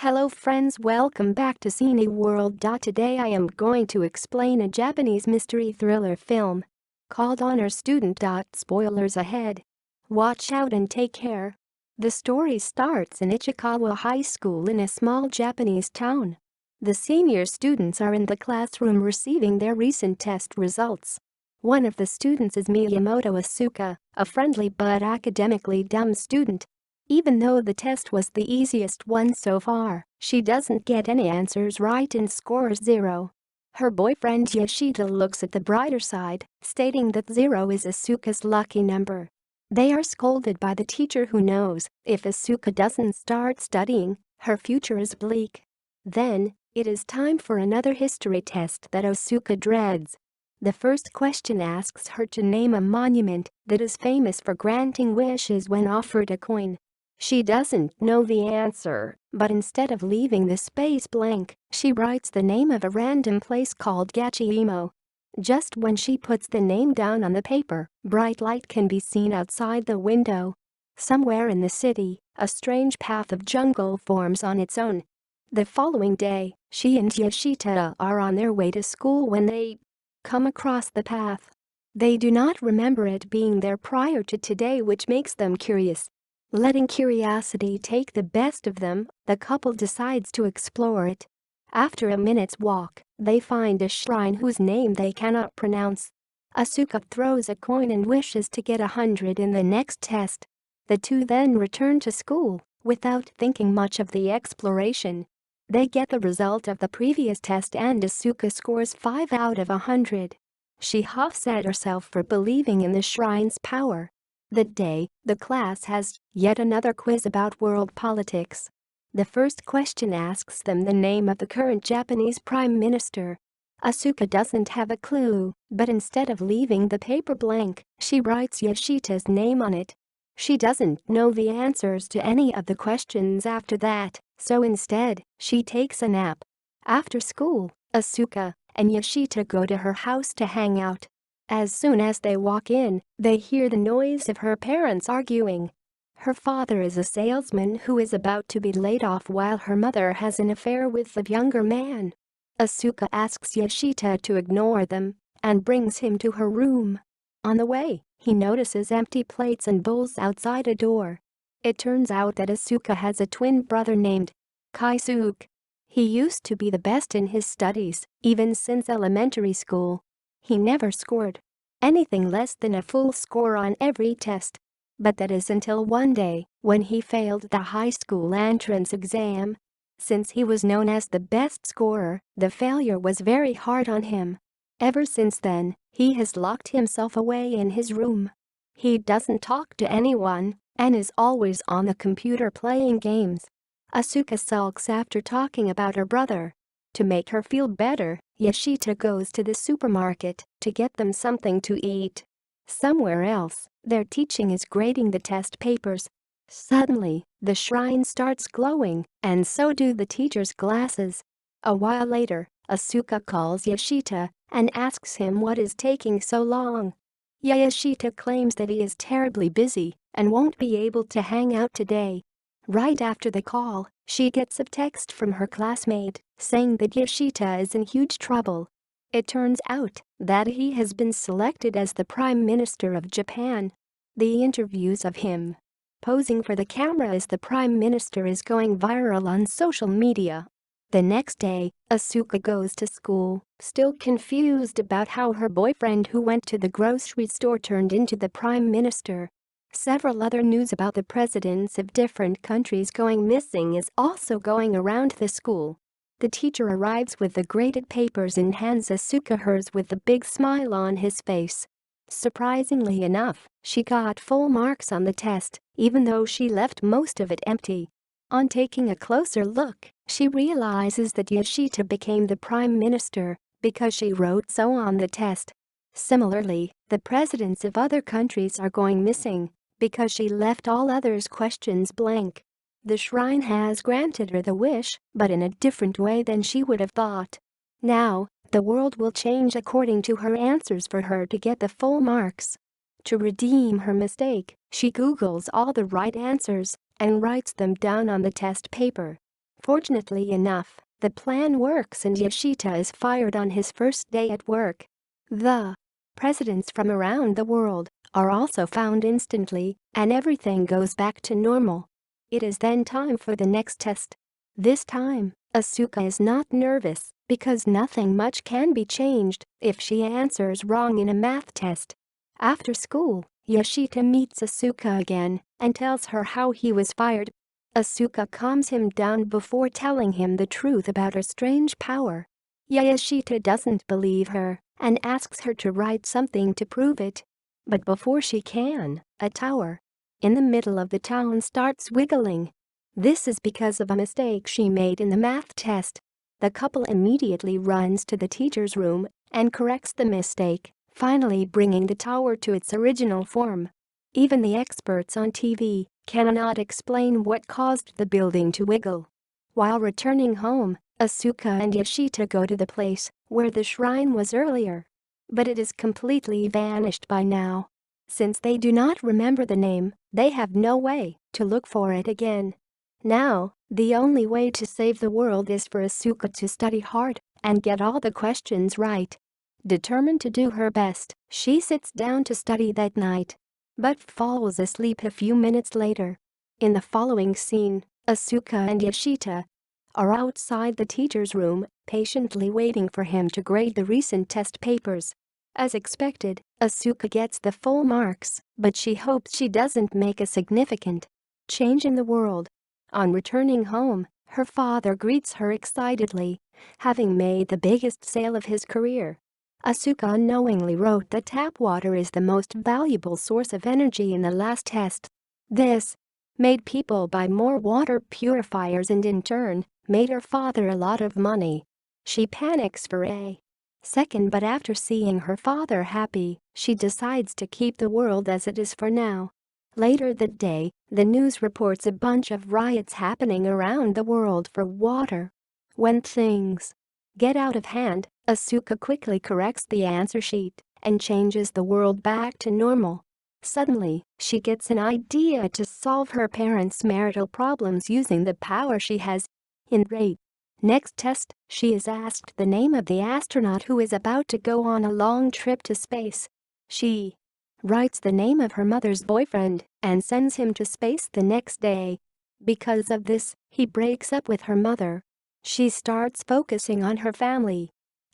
Hello friends, welcome back to Cini World. Today I am going to explain a Japanese mystery thriller film called Honor Student. Spoilers ahead. Watch out and take care. The story starts in Ichikawa High School in a small Japanese town. The senior students are in the classroom receiving their recent test results. One of the students is Miyamoto Asuka, a friendly but academically dumb student. Even though the test was the easiest one so far, she doesn't get any answers right and scores 0. Her boyfriend Yoshida looks at the brighter side, stating that 0 is Asuka's lucky number. They are scolded by the teacher who knows if Asuka doesn't start studying, her future is bleak. Then, it is time for another history test that Asuka dreads. The first question asks her to name a monument that is famous for granting wishes when offered a coin. She doesn't know the answer, but instead of leaving the space blank, she writes the name of a random place called Gachimo. Just when she puts the name down on the paper, bright light can be seen outside the window. Somewhere in the city, a strange path of jungle forms on its own. The following day, she and Yoshida are on their way to school when they come across the path. They do not remember it being there prior to today, which makes them curious. Letting curiosity take the best of them, the couple decides to explore it. After a minute's walk, they find a shrine whose name they cannot pronounce. Asuka throws a coin and wishes to get 100 in the next test. The two then return to school, without thinking much of the exploration. They get the result of the previous test and Asuka scores 5 out of 100. She huffs at herself for believing in the shrine's power. That day, the class has yet another quiz about world politics. The first question asks them the name of the current Japanese prime minister. Asuka doesn't have a clue, but instead of leaving the paper blank, she writes Yoshida's name on it. She doesn't know the answers to any of the questions after that, so instead, she takes a nap. After school, Asuka and Yoshida go to her house to hang out. As soon as they walk in, they hear the noise of her parents arguing. Her father is a salesman who is about to be laid off while her mother has an affair with the younger man. Asuka asks Yoshida to ignore them and brings him to her room. On the way, he notices empty plates and bowls outside a door. It turns out that Asuka has a twin brother named Kaisuke. He used to be the best in his studies, even since elementary school. He never scored anything less than a full score on every test. But that is until one day, when he failed the high school entrance exam. Since he was known as the best scorer, the failure was very hard on him. Ever since then, he has locked himself away in his room. He doesn't talk to anyone and is always on the computer playing games. Asuka sulks after talking about her brother. To make her feel better, Yoshida goes to the supermarket to get them something to eat. Somewhere else, their teaching is grading the test papers. Suddenly, the shrine starts glowing, and so do the teacher's glasses. A while later, Asuka calls Yoshida and asks him what is taking so long. Yoshida claims that he is terribly busy and won't be able to hang out today. Right after the call, she gets a text from her classmate saying that Yoshida is in huge trouble. It turns out that he has been selected as the Prime Minister of Japan. The interviews of him posing for the camera as the Prime Minister is going viral on social media. The next day, Asuka goes to school, still confused about how her boyfriend who went to the grocery store turned into the Prime Minister. Several other news about the presidents of different countries going missing is also going around the school. The teacher arrives with the graded papers and hands Asuka hers with a big smile on his face. Surprisingly enough, she got full marks on the test, even though she left most of it empty. On taking a closer look, she realizes that Yoshida became the prime minister because she wrote so on the test. Similarly, the presidents of other countries are going missing because she left all others' questions blank. The shrine has granted her the wish, but in a different way than she would have thought. Now, the world will change according to her answers for her to get the full marks. To redeem her mistake, she Googles all the right answers and writes them down on the test paper. Fortunately enough, the plan works and Yoshita is fired on his first day at work. The presidents from around the world are also found instantly, and everything goes back to normal. It is then time for the next test. This time, Asuka is not nervous because nothing much can be changed if she answers wrong in a math test. After school, Yoshita meets Asuka again and tells her how he was fired. Asuka calms him down before telling him the truth about her strange power. Yoshita doesn't believe her and asks her to write something to prove it. But before she can, a tower in the middle of the town starts wiggling. This is because of a mistake she made in the math test. The couple immediately runs to the teacher's room and corrects the mistake, finally bringing the tower to its original form. Even the experts on TV cannot explain what caused the building to wiggle. While returning home, Asuka and Yoshita go to the place where the shrine was earlier. But it is completely vanished by now. Since they do not remember the name, they have no way to look for it again. Now, the only way to save the world is for Asuka to study hard and get all the questions right. Determined to do her best, she sits down to study that night, but falls asleep a few minutes later. In the following scene, Asuka and Yoshita are outside the teacher's room, patiently waiting for him to grade the recent test papers. As expected, Asuka gets the full marks, but she hopes she doesn't make a significant change in the world. On returning home, her father greets her excitedly, having made the biggest sale of his career. Asuka unknowingly wrote that tap water is the most valuable source of energy in the last test. This made people buy more water purifiers and in turn, made her father a lot of money. She panics for a second, but after seeing her father happy, she decides to keep the world as it is for now. Later that day, the news reports a bunch of riots happening around the world for water. When things get out of hand, Asuka quickly corrects the answer sheet and changes the world back to normal. Suddenly, she gets an idea to solve her parents' marital problems using the power she has. In the next test, she is asked the name of the astronaut who is about to go on a long trip to space. She writes the name of her mother's boyfriend and sends him to space the next day. Because of this, he breaks up with her mother. She starts focusing on her family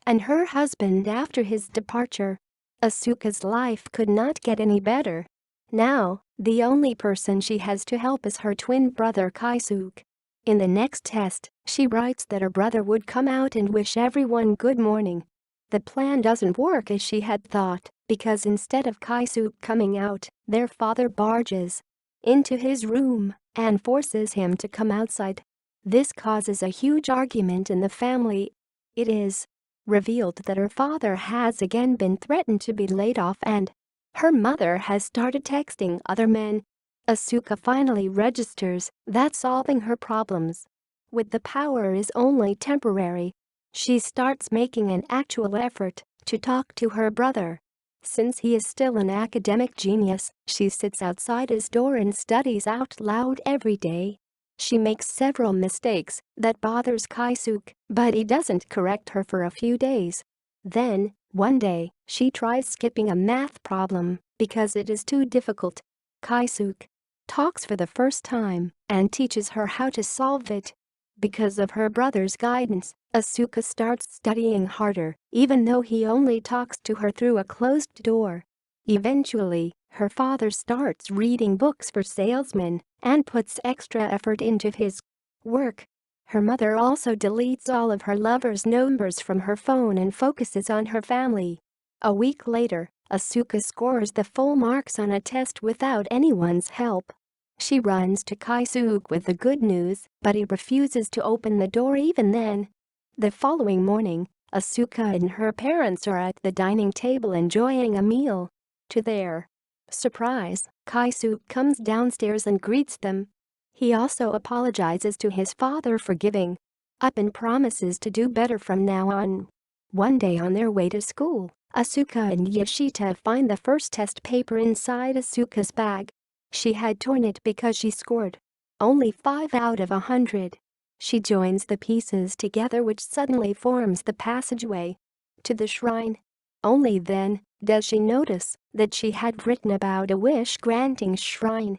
and her husband after his departure. Asuka's life could not get any better. Now, the only person she has to help is her twin brother Kaisuke. In the next test, she writes that her brother would come out and wish everyone good morning. The plan doesn't work as she had thought, because instead of Kaisuke coming out, their father barges into his room and forces him to come outside. This causes a huge argument in the family. It is revealed that her father has again been threatened to be laid off and her mother has started texting other men. Asuka finally registers that solving her problems with the power is only temporary. She starts making an actual effort to talk to her brother. Since he is still an academic genius, she sits outside his door and studies out loud every day. She makes several mistakes that bothers Kaisuke, but he doesn't correct her for a few days. Then, one day, she tries skipping a math problem because it is too difficult. Kaisuke talks for the first time and teaches her how to solve it. Because of her brother's guidance, Asuka starts studying harder, even though he only talks to her through a closed door. Eventually, her father starts reading books for salesmen and puts extra effort into his work. Her mother also deletes all of her lover's numbers from her phone and focuses on her family. A week later, Asuka scores the full marks on a test without anyone's help. She runs to Kaisuke with the good news, but he refuses to open the door even then. The following morning, Asuka and her parents are at the dining table enjoying a meal. To their surprise, Kaisuke comes downstairs and greets them. He also apologizes to his father for giving up and promises to do better from now on. One day on their way to school, Asuka and Yoshita find the first test paper inside Asuka's bag. She had torn it because she scored only 5 out of 100. She joins the pieces together, which suddenly forms the passageway to the shrine. Only then does she notice that she had written about a wish-granting shrine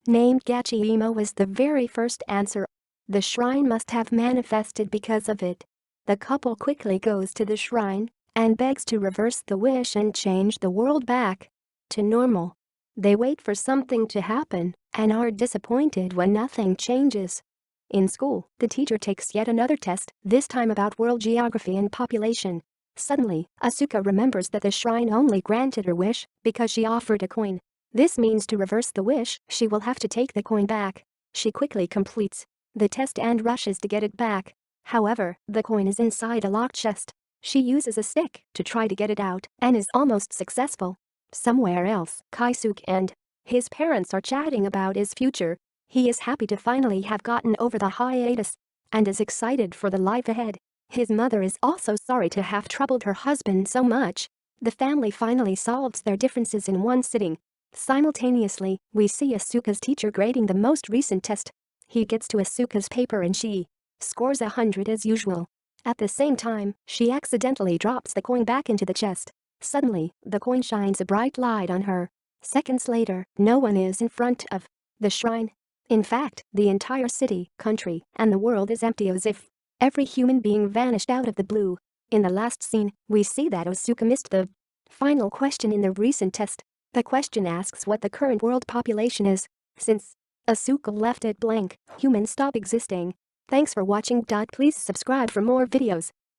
named Gachimo was the very first answer. The shrine must have manifested because of it. The couple quickly goes to the shrine and begs to reverse the wish and change the world back to normal. They wait for something to happen and are disappointed when nothing changes. In school, the teacher takes yet another test, this time about world geography and population. Suddenly, Asuka remembers that the shrine only granted her wish because she offered a coin. This means to reverse the wish, she will have to take the coin back. She quickly completes the test and rushes to get it back. However, the coin is inside a locked chest. She uses a stick to try to get it out and is almost successful. Somewhere else, Kaisuke and his parents are chatting about his future. He is happy to finally have gotten over the hiatus and is excited for the life ahead. His mother is also sorry to have troubled her husband so much. The family finally solves their differences in one sitting. Simultaneously, we see Asuka's teacher grading the most recent test. He gets to Asuka's paper and she scores 100 as usual. At the same time, she accidentally drops the coin back into the chest. Suddenly, the coin shines a bright light on her. Seconds later, no one is in front of the shrine. In fact, the entire city, country, and the world is empty, as if every human being vanished out of the blue. In the last scene, we see that Asuka missed the final question in the recent test. The question asks what the current world population is. Since Asuka left it blank, humans stop existing. Thanks for watching. Please subscribe for more videos.